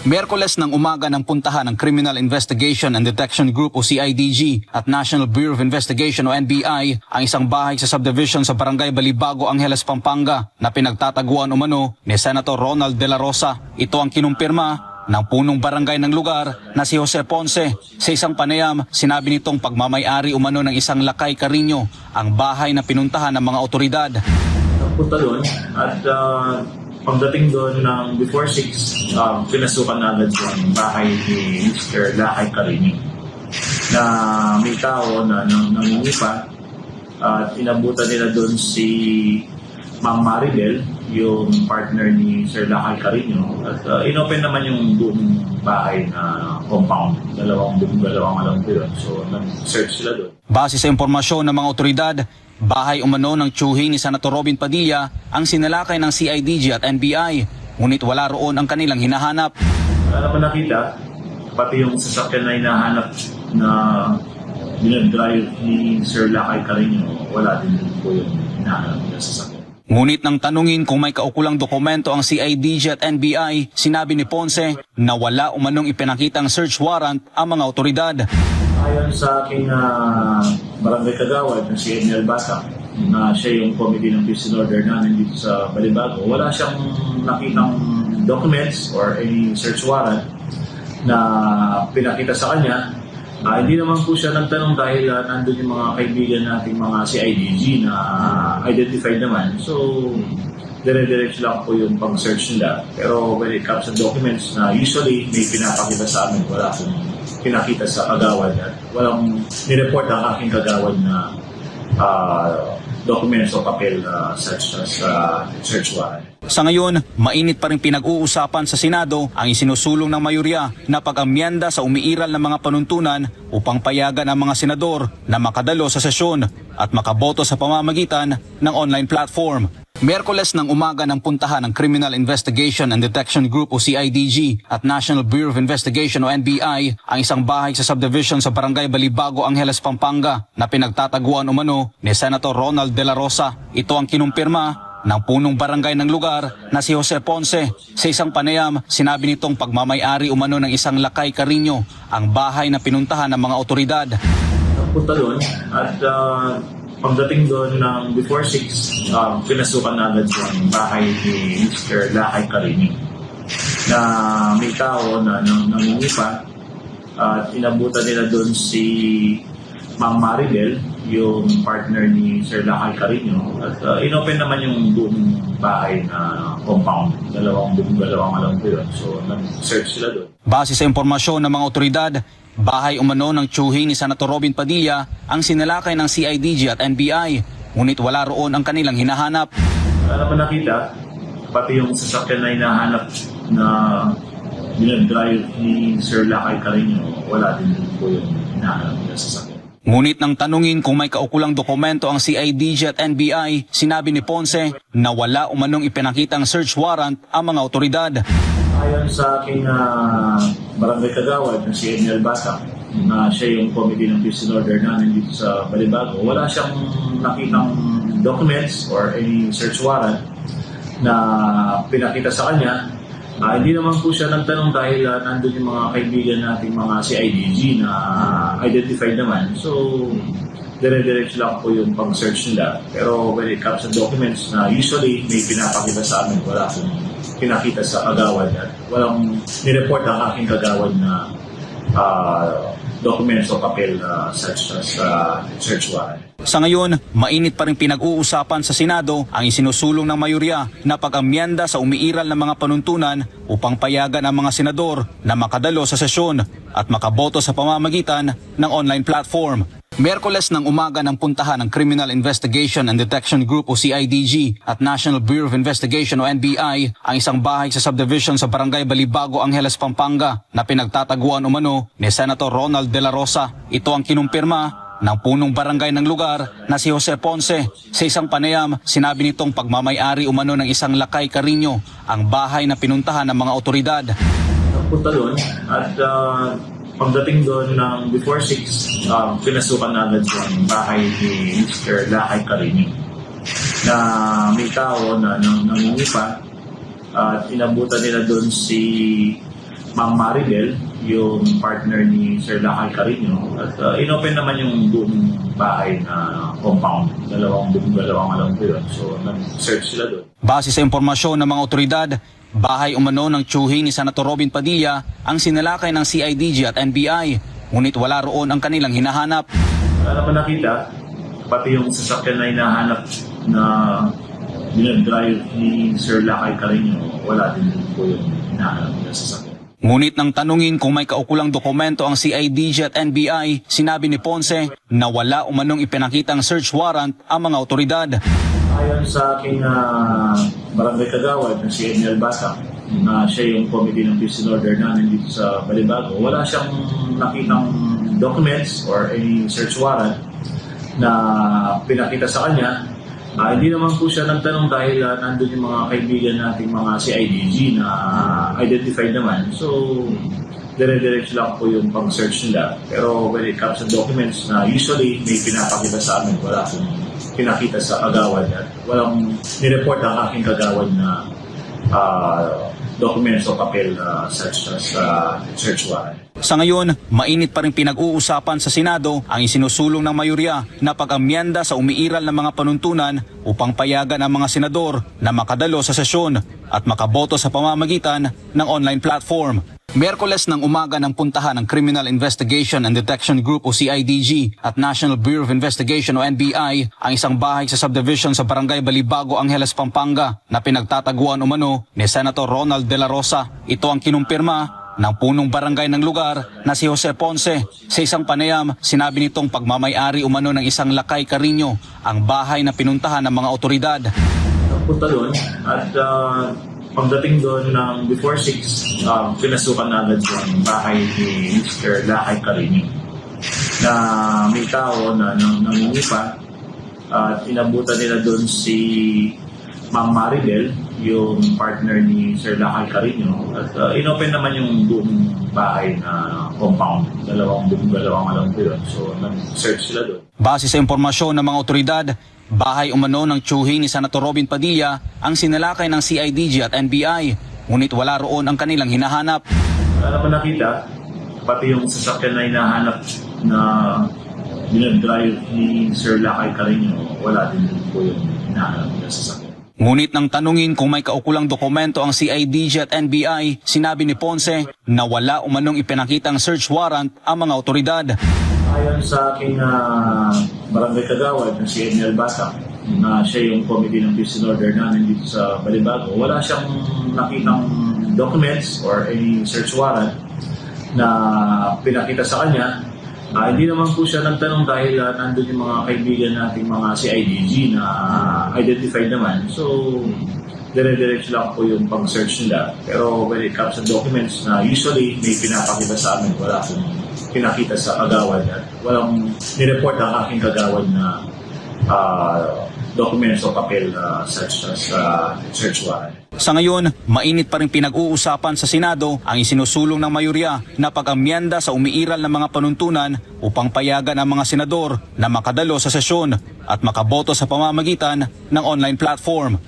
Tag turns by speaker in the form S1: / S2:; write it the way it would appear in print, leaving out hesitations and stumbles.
S1: Miyerkules ng umaga ng puntahan ng Criminal Investigation and Detection Group o CIDG at National Bureau of Investigation o NBI ang isang bahay sa subdivision sa Barangay Balibago, Angeles, Pampanga na pinagtataguan umano ni Senator Ronald De La Rosa. Ito ang kinumpirma ng punong barangay ng lugar na si Jose Ponce. Sa isang panayam, sinabi nitong pagmamay-ari umano ng isang Lakay Carino ang bahay na pinuntahan ng mga otoridad.
S2: Punta doon at pagdating doon ng before 6, pinasukan na agad yung bahay ni Mr. Lakay Carino na may tao na nangungupa at inabutan nila doon si Ma'am Maribel, yung partner ni Sir Lakay Carino, at inopen naman yung buong bahay na compound. Dalawang alam ko yun. So nag-search sila doon.
S1: Base sa impormasyon ng mga otoridad, bahay umano ng tiyuhin ni Senator Robin Padilla ang sinalakay ng CIDG at NBI, ngunit wala roon ang kanilang hinahanap.
S2: Wala naman nakita, pati yung sasakyan na hinahanap na dinadrive ni Sir Lakay Carino, wala din po yung hinahanap na sasakyan.
S1: Ngunit nang tanungin kung may kaukulang dokumento ang CIDG at NBI, sinabi ni Ponce na wala umanong ipinakitang search warrant ang mga otoridad.
S2: Ayon sa aking barangay kagawad na si Ednel Bata, na siya yung committee ng peace and order namin dito sa Balibago, wala siyang nakitang documents or any search warrant na pinakita sa kanya. Hindi naman po siya nagtanong dahil nandun yung mga kaibigan nating mga CIDG na identified naman. So, dire-diretso lang po yung pang-search nila. Pero when it comes to documents na usually may pinapakita sa amin, wala akong pinakita sa kagawad at walang nireport ang aking kagawad na documents o papel such as search warrant.
S1: Sa ngayon, mainit pa rin pinag-uusapan sa Senado ang isinusulong ng mayorya na pag-amyenda sa umiiral ng mga panuntunan upang payagan ang mga senador na makadalo sa sesyon at makaboto sa pamamagitan ng online platform. Miyerkules ng umaga ng puntahan ng Criminal Investigation and Detection Group o CIDG at National Bureau of Investigation o NBI ang isang bahay sa subdivision sa Barangay Balibago, Angeles, Pampanga na pinagtataguan umano ni Senator Ronald De La Rosa. Ito ang kinumpirma ng punong barangay ng lugar na si Jose Ponce. Sa isang panayam, sinabi nitong pagmamay-ari umano ng isang Lakay Carino ang bahay na pinuntahan ng mga otoridad.
S2: Punta doon at pagdating doon ng before 6, pinasukan na agad yung bahay ni Mr. Lakay Carino na may tao na nangungupa at inabutan nila doon si Ma'am Maribel, yung partner ni Sir Lakay Carino, at inopen naman yung buong bahay na compound. Dalawang alam ko yun. So nag-search sila doon.
S1: Base sa impormasyon ng mga otoridad, bahay umano ng tiyuhin ni Senator Robin Padilla ang sinalakay ng CIDG at NBI, ngunit wala roon ang kanilang hinahanap.
S2: Wala naman nakita, pati yung sasakyan na hinahanap na dinadrive ni Sir Lakay Carino, wala din po yung hinahanap na sasakyan.
S1: Ngunit nang tanungin kung may kaukulang dokumento ang CIDG at NBI, sinabi ni Ponce na wala umanong ipinakitang search warrant ang mga otoridad.
S2: Ayon sa aking barangay kagawad na si Ednel Bata, na siya yung committee ng peace and order namin dito sa Balibago, wala siyang nakitang documents or any search warrant na pinakita sa kanya. Hindi naman po siya nagtanong dahil nandun yung mga kaibigan nating mga CIDG na identified naman. So, dire-diretso lang po yung pang-search nila. Pero when it comes to documents na usually may pinapakita sa amin, wala akong pinakita sa kagawad at walang nireport ang aking kagawad na documents o papel such as search warrant.
S1: Sa ngayon, mainit pa rin pinag-uusapan sa Senado ang isinusulong ng mayorya na pag-amyenda sa umiiral ng mga panuntunan upang payagan ang mga senador na makadalo sa sesyon at makaboto sa pamamagitan ng online platform. Miyerkules ng umaga ng puntahan ng Criminal Investigation and Detection Group o CIDG at National Bureau of Investigation o NBI ang isang bahay sa subdivision sa Barangay Balibago, Angeles, Pampanga na pinagtataguan umano ni Senator Ronald De La Rosa. Ito ang kinumpirma ng punong barangay ng lugar na si Jose Ponce. Sa isang panayam, sinabi nitong pagmamay-ari umano ng isang Lakay Carino ang bahay na pinuntahan ng mga otoridad.
S2: Punta doon at pagdating doon ng before 6, pinasukan na agad yung bahay ni Mr. Lakay Carino na may tao na nangungupa at inabutan nila doon si Ma'am Maribel, yung partner ni Sir Lakay Carino, at inopen naman yung buong bahay na compound. Dalawang alam ko yun. So, nag-search sila doon.
S1: Base sa impormasyon ng mga otoridad, bahay umano ng tiyuhin ni Senator Robin Padilla ang sinalakay ng CIDG at NBI, ngunit wala roon ang kanilang hinahanap.
S2: Wala naman nakita, pati yung sasakyan na hinahanap na dinadrive ni Sir Lakay Carino, wala din po yung hinahanap na sasakyan.
S1: Ngunit nang tanungin kung may kaukulang dokumento ang CIDG at NBI, sinabi ni Ponce na wala umanong ipinakitang search warrant ang mga otoridad.
S2: Ayon sa aking barangay kagawad na si Eniel Basak, na siya yung committee ng peace and order namin dito sa Balibago, wala siyang nakitang documents or any search warrant na pinakita sa kanya. Hindi naman po siya nagtanong dahil nandun yung mga kaibigan nating mga CIDG na identified naman. So, dire-diretso lang po yung pag-search nila. Pero when it comes to documents na usually may pinapakita sa amin, wala pong pinakita sa kagawad at walang nireport ang aking kagawad na documents o papel such as search warrant.
S1: Sa ngayon, mainit pa rin pinag-uusapan sa Senado ang isinusulong ng mayorya na pag-amyenda sa umiiral ng mga panuntunan upang payagan ang mga senador na makadalo sa sesyon at makaboto sa pamamagitan ng online platform. Miyerkules ng umaga ng puntahan ng Criminal Investigation and Detection Group o CIDG at National Bureau of Investigation o NBI ang isang bahay sa subdivision sa Barangay Balibago, Angeles, Pampanga na pinagtataguan umano ni Senator Ronald De La Rosa. Ito ang kinumpirma ng punong barangay ng lugar na si Jose Ponce. Sa isang panayam, sinabi nitong pagmamay-ari umano ng isang Lakay Carino ang bahay na pinuntahan ng mga otoridad.
S2: Punta doon at pagdating doon ng before 6, pinasukan na agad yung bahay ni Mr. Lakay Carino na may tao na nangungupa at inabutan nila doon si Ma'am Maribel, yung partner ni Sir Lakay Carino, at inopen naman yung buong bahay na compound. Dalawang alam ko yun. So, nag-search sila doon.
S1: Base sa impormasyon ng mga otoridad, bahay umano ng tiyuhin ni Senator Robin Padilla ang sinalakay ng CIDG at NBI, ngunit wala roon ang kanilang hinahanap.
S2: Wala naman nakita, pati yung sasakyan na hinahanap na dinadrive ni Sir Lakay Carino, wala din po yung hinahanap na sasakyan.
S1: Ngunit nang tanungin kung may kaukulang dokumento ang CIDG at NBI, sinabi ni Ponce na wala umanong ipinakitang search warrant ang mga otoridad.
S2: Ayon sa aking barangay kagawad na si Eniel Basak, na siya yung committee ng peace and order namin dito sa Balibago, wala siyang nakitang documents or any search warrant na pinakita sa kanya. Hindi naman po siya nagtanong dahil nandun yung mga kaibigan nating mga CIDG na identified naman. So, dire-diretso lang po yung pag-search nila. Pero when it comes to documents na usually may pinapakita sa amin, wala pong pinakita sa kagawad at walang nireport ang aking kagawad na documents o papel such as search warrant.
S1: Sa ngayon, mainit pa rin pinag-uusapan sa Senado ang isinusulong ng mayorya na pag-amyenda sa umiiral ng mga panuntunan upang payagan ang mga senador na makadalo sa sesyon at makaboto sa pamamagitan ng online platform.